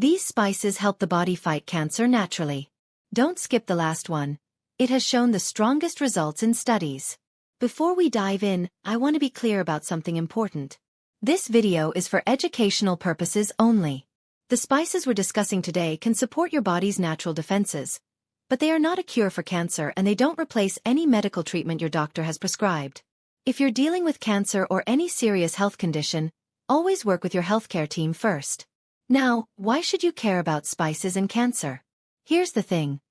These spices help the body fight cancer naturally. Don't skip the last one. It has shown the strongest results in studies. Before we dive in, I want to be clear about something important. This video is for educational purposes only. The spices we're discussing today can support your body's natural defenses, but they are not a cure for cancer and they don't replace any medical treatment your doctor has prescribed. If you're dealing with cancer or any serious health condition, always work with your healthcare team first. Now, why should you care about spices and cancer? Here's the thing.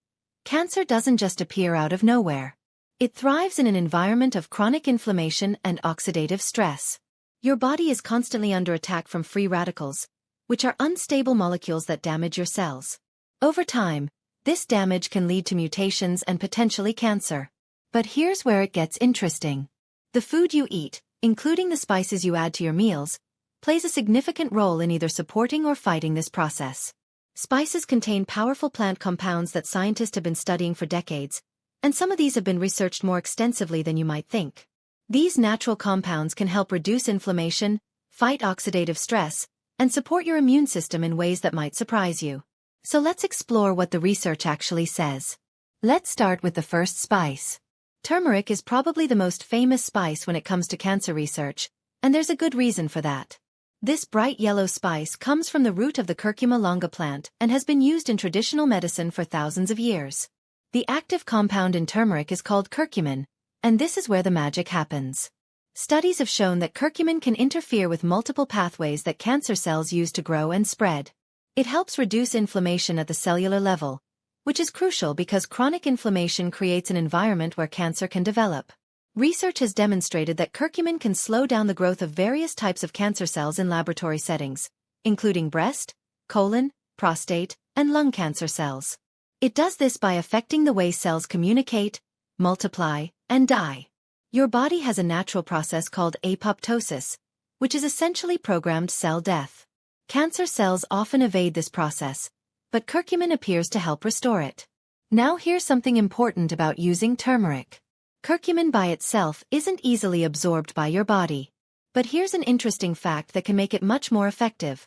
Cancer doesn't just appear out of nowhere. It thrives in an environment of chronic inflammation and oxidative stress. Your body is constantly under attack from free radicals, which are unstable molecules that damage your cells. Over time, this damage can lead to mutations and potentially cancer. But here's where it gets interesting. The food you eat, including the spices you add to your meals, plays a significant role in either supporting or fighting this process. Spices contain powerful plant compounds that scientists have been studying for decades, and some of these have been researched more extensively than you might think. These natural compounds can help reduce inflammation, fight oxidative stress, and support your immune system in ways that might surprise you. So let's explore what the research actually says. Let's start with the first spice. Turmeric is probably the most famous spice when it comes to cancer research, and there's a good reason for that. This bright yellow spice comes from the root of the curcuma longa plant and has been used in traditional medicine for thousands of years. The active compound in turmeric is called curcumin, and this is where the magic happens. Studies have shown that curcumin can interfere with multiple pathways that cancer cells use to grow and spread. It helps reduce inflammation at the cellular level, which is crucial because chronic inflammation creates an environment where cancer can develop. Research has demonstrated that curcumin can slow down the growth of various types of cancer cells in laboratory settings, including breast, colon, prostate, and lung cancer cells. It does this by affecting the way cells communicate, multiply, and die. Your body has a natural process called apoptosis, which is essentially programmed cell death. Cancer cells often evade this process, but curcumin appears to help restore it. Now here's something important about using turmeric. Curcumin by itself isn't easily absorbed by your body. But here's an interesting fact that can make it much more effective.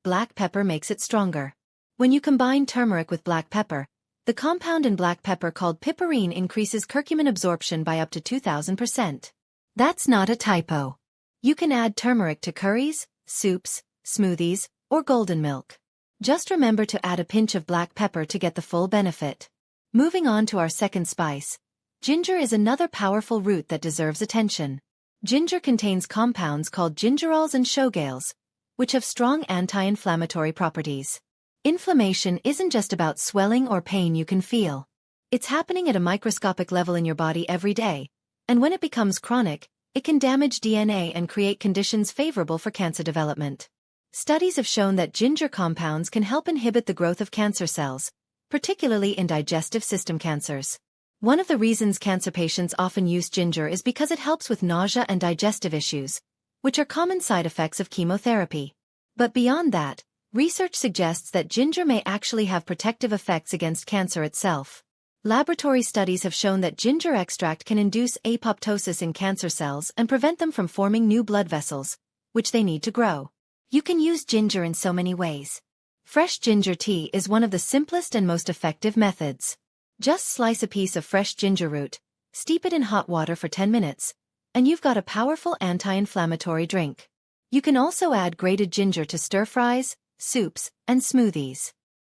Black pepper makes it stronger. When you combine turmeric with black pepper, the compound in black pepper called piperine increases curcumin absorption by up to 2,000%. That's not a typo. You can add turmeric to curries, soups, smoothies, or golden milk. Just remember to add a pinch of black pepper to get the full benefit. Moving on to our second spice. Ginger is another powerful root that deserves attention. Ginger contains compounds called gingerols and showgales, which have strong anti-inflammatory properties. Inflammation isn't just about swelling or pain you can feel. It's happening at a microscopic level in your body every day, and when it becomes chronic, it can damage DNA and create conditions favorable for cancer development. Studies have shown that ginger compounds can help inhibit the growth of cancer cells, particularly in digestive system cancers. One of the reasons cancer patients often use ginger is because it helps with nausea and digestive issues, which are common side effects of chemotherapy. But beyond that, research suggests that ginger may actually have protective effects against cancer itself. Laboratory studies have shown that ginger extract can induce apoptosis in cancer cells and prevent them from forming new blood vessels, which they need to grow. You can use ginger in so many ways. Fresh ginger tea is one of the simplest and most effective methods. Just slice a piece of fresh ginger root, steep it in hot water for 10 minutes, and you've got a powerful anti-inflammatory drink. You can also add grated ginger to stir-fries, soups, and smoothies.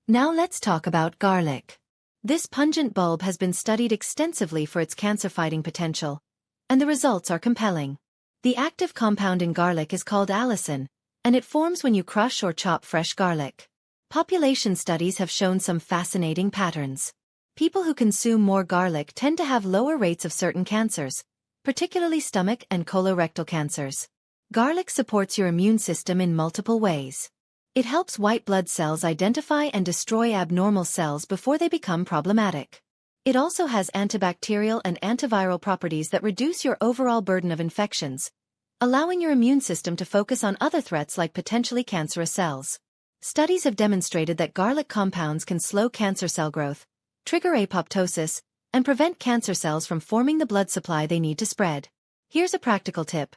Now let's talk about garlic. This pungent bulb has been studied extensively for its cancer-fighting potential, and the results are compelling. The active compound in garlic is called allicin, and it forms when you crush or chop fresh garlic. Population studies have shown some fascinating patterns. People who consume more garlic tend to have lower rates of certain cancers, particularly stomach and colorectal cancers. Garlic supports your immune system in multiple ways. It helps white blood cells identify and destroy abnormal cells before they become problematic. It also has antibacterial and antiviral properties that reduce your overall burden of infections, allowing your immune system to focus on other threats like potentially cancerous cells. Studies have demonstrated that garlic compounds can slow cancer cell growth, trigger apoptosis, and prevent cancer cells from forming the blood supply they need to spread. Here's a practical tip.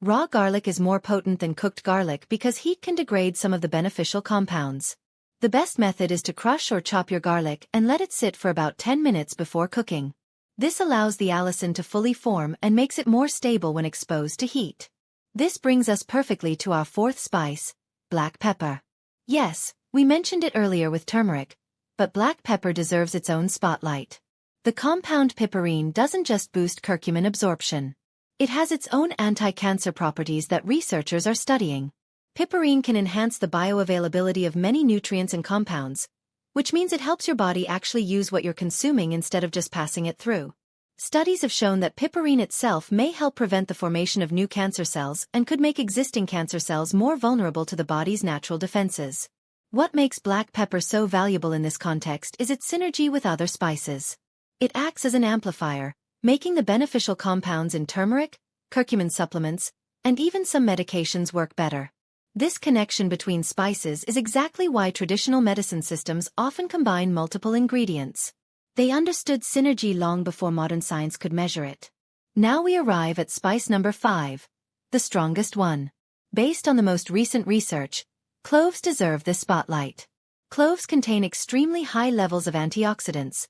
Raw garlic is more potent than cooked garlic because heat can degrade some of the beneficial compounds. The best method is to crush or chop your garlic and let it sit for about 10 minutes before cooking. This allows the allicin to fully form and makes it more stable when exposed to heat. This brings us perfectly to our fourth spice, black pepper. Yes, we mentioned it earlier with turmeric, but black pepper deserves its own spotlight. The compound piperine doesn't just boost curcumin absorption. It has its own anti-cancer properties that researchers are studying. Piperine can enhance the bioavailability of many nutrients and compounds, which means it helps your body actually use what you're consuming instead of just passing it through. Studies have shown that piperine itself may help prevent the formation of new cancer cells and could make existing cancer cells more vulnerable to the body's natural defenses. What makes black pepper so valuable in this context is its synergy with other spices. It acts as an amplifier, making the beneficial compounds in turmeric, curcumin supplements, and even some medications work better. This connection between spices is exactly why traditional medicine systems often combine multiple ingredients. They understood synergy long before modern science could measure it. Now we arrive at spice number 5, the strongest one. Based on the most recent research, cloves deserve this spotlight. Cloves contain extremely high levels of antioxidants,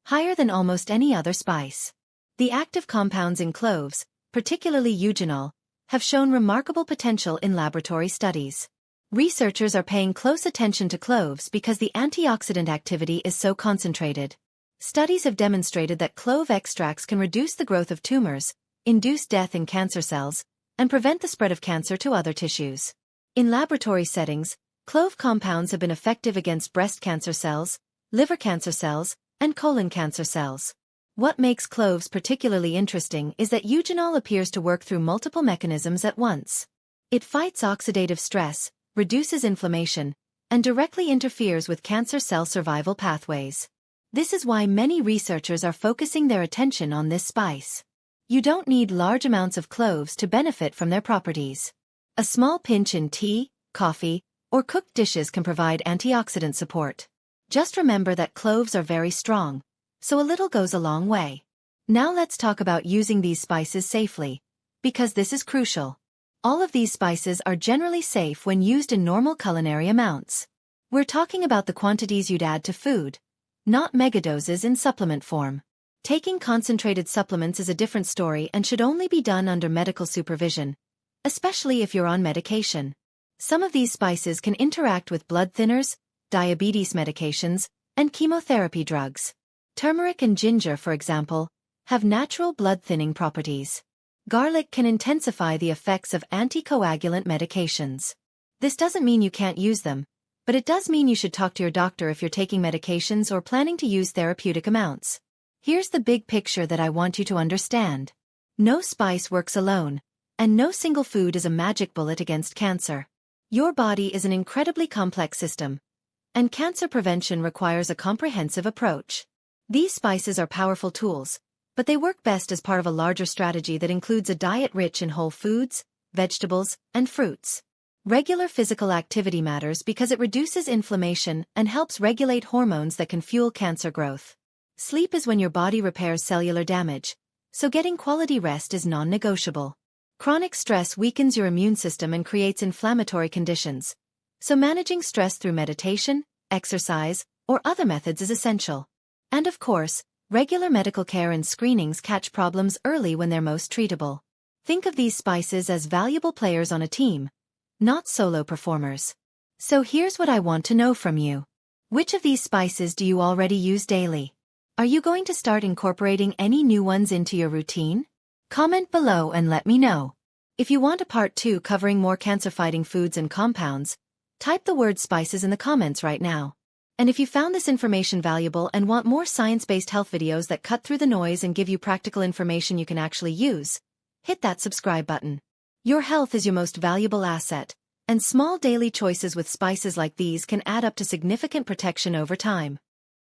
higher than almost any other spice. The active compounds in cloves, particularly eugenol, have shown remarkable potential in laboratory studies. Researchers are paying close attention to cloves because the antioxidant activity is so concentrated. Studies have demonstrated that clove extracts can reduce the growth of tumors, induce death in cancer cells, and prevent the spread of cancer to other tissues. In laboratory settings, clove compounds have been effective against breast cancer cells, liver cancer cells, and colon cancer cells. What makes cloves particularly interesting is that eugenol appears to work through multiple mechanisms at once. It fights oxidative stress, reduces inflammation, and directly interferes with cancer cell survival pathways. This is why many researchers are focusing their attention on this spice. You don't need large amounts of cloves to benefit from their properties. A small pinch in tea, coffee, or cooked dishes can provide antioxidant support. Just remember that cloves are very strong, so a little goes a long way. Now let's talk about using these spices safely, because this is crucial. All of these spices are generally safe when used in normal culinary amounts. We're talking about the quantities you'd add to food, not megadoses in supplement form. Taking concentrated supplements is a different story and should only be done under medical supervision, especially if you're on medication. Some of these spices can interact with blood thinners, diabetes medications, and chemotherapy drugs. Turmeric and ginger, for example, have natural blood-thinning properties. Garlic can intensify the effects of anticoagulant medications. This doesn't mean you can't use them, but it does mean you should talk to your doctor if you're taking medications or planning to use therapeutic amounts. Here's the big picture that I want you to understand. No spice works alone, and no single food is a magic bullet against cancer. Your body is an incredibly complex system, and cancer prevention requires a comprehensive approach. These spices are powerful tools, but they work best as part of a larger strategy that includes a diet rich in whole foods, vegetables, and fruits. Regular physical activity matters because it reduces inflammation and helps regulate hormones that can fuel cancer growth. Sleep is when your body repairs cellular damage, so getting quality rest is non-negotiable. Chronic stress weakens your immune system and creates inflammatory conditions, so managing stress through meditation, exercise, or other methods is essential. And of course, regular medical care and screenings catch problems early when they're most treatable. Think of these spices as valuable players on a team, not solo performers. So here's what I want to know from you. Which of these spices do you already use daily? Are you going to start incorporating any new ones into your routine? Comment below and let me know. If you want a part 2 covering more cancer-fighting foods and compounds, type the word spices in the comments right now. And if you found this information valuable and want more science-based health videos that cut through the noise and give you practical information you can actually use, hit that subscribe button. Your health is your most valuable asset, and small daily choices with spices like these can add up to significant protection over time.